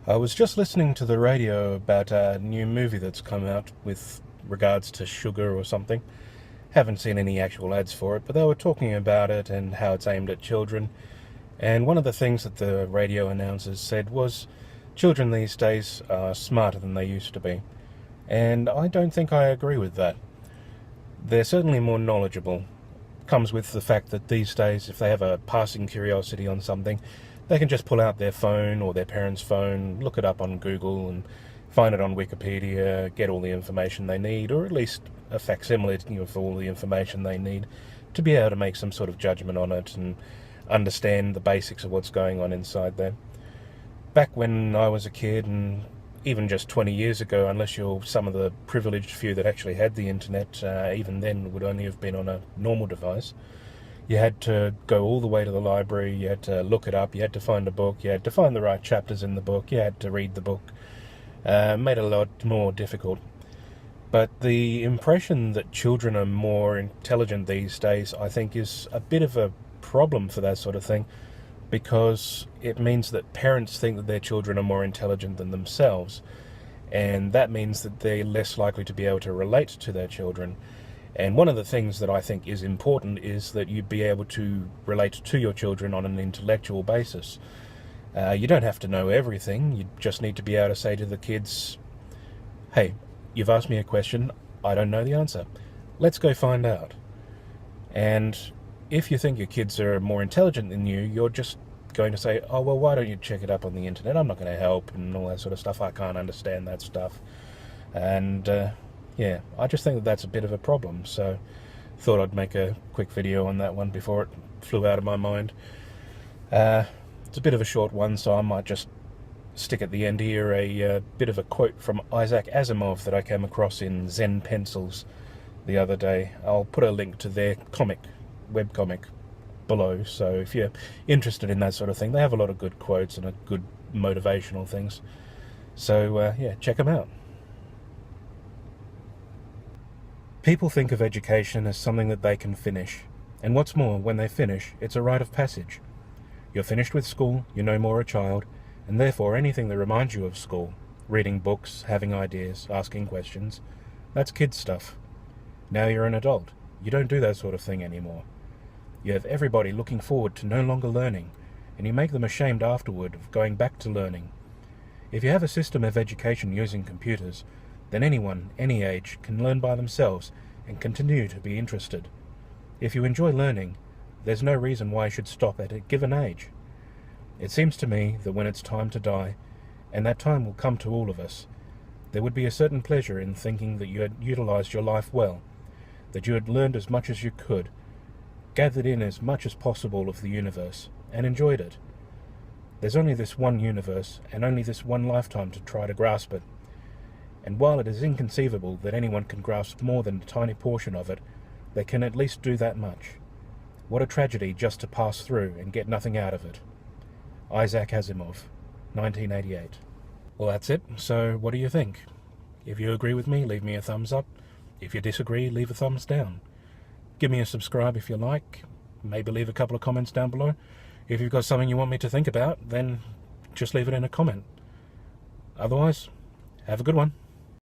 I was just listening to the radio about a new movie that's come out with regards to sugar or something. Haven't seen any actual ads for it, but they were talking about it and how it's aimed at children. And one of the things that the radio announcers said was children these days are smarter than they used to be. And I don't think I agree with that. They're certainly more knowledgeable. Comes with the fact that these days, if they have a passing curiosity on something, they can just pull out their phone or their parents' phone, look it up on Google and find it on Wikipedia, get all the information they need, or at least a facsimile of all the information they need to be able to make some sort of judgment on it and understand the basics of what's going on inside there. Back when I was a kid, and even just 20 years ago, unless you're some of the privileged few that actually had the internet, even then would only have been on a normal device. You had to go all the way to the library, you had to look it up, you had to find a book, you had to find the right chapters in the book, you had to read the book. Made it a lot more difficult. But the impression that children are more intelligent these days, I think, is a bit of a problem for that sort of thing, because it means that parents think that their children are more intelligent than themselves, and that means that they're less likely to be able to relate to their children. And one of the things that I think is important is that you be able to relate to your children on an intellectual basis. You don't have to know everything, you just need to be able to say to the kids, hey, you've asked me a question, I don't know the answer. Let's go find out. And if you think your kids are more intelligent than you, you're just going to say, oh, well, why don't you check it up on the internet? I'm not going to help and all that sort of stuff. I can't understand that stuff. And yeah, I just think that that's a bit of a problem. So thought I'd make a quick video on that one before it flew out of my mind. It's a bit of a short one, so I might just stick at the end here a bit of a quote from Isaac Asimov that I came across in Zen Pencils the other day. I'll put a link to their webcomic below, so if you're interested in that sort of thing, they have a lot of good quotes and good motivational things. So yeah, check them out. People think of education as something that they can finish, and what's more, when they finish, it's a rite of passage. You're finished with school, you're no more a child, and therefore anything that reminds you of school, reading books, having ideas, asking questions, that's kid stuff. Now you're an adult, you don't do that sort of thing anymore. You have everybody looking forward to no longer learning, and you make them ashamed afterward of going back to learning. If you have a system of education using computers, then anyone, any age, can learn by themselves and continue to be interested. If you enjoy learning, there's no reason why you should stop at a given age. It seems to me that when it's time to die, and that time will come to all of us, there would be a certain pleasure in thinking that you had utilized your life well, that you had learned as much as you could, gathered in as much as possible of the universe, and enjoyed it. There's only this one universe, and only this one lifetime to try to grasp it. And while it is inconceivable that anyone can grasp more than a tiny portion of it, they can at least do that much. What a tragedy just to pass through and get nothing out of it. Isaac Asimov, 1988. Well, that's it. So what do you think? If you agree with me, leave me a thumbs up. If you disagree, leave a thumbs down. Give me a subscribe if you like. Maybe leave a couple of comments down below. If you've got something you want me to think about, then just leave it in a comment. Otherwise, have a good one.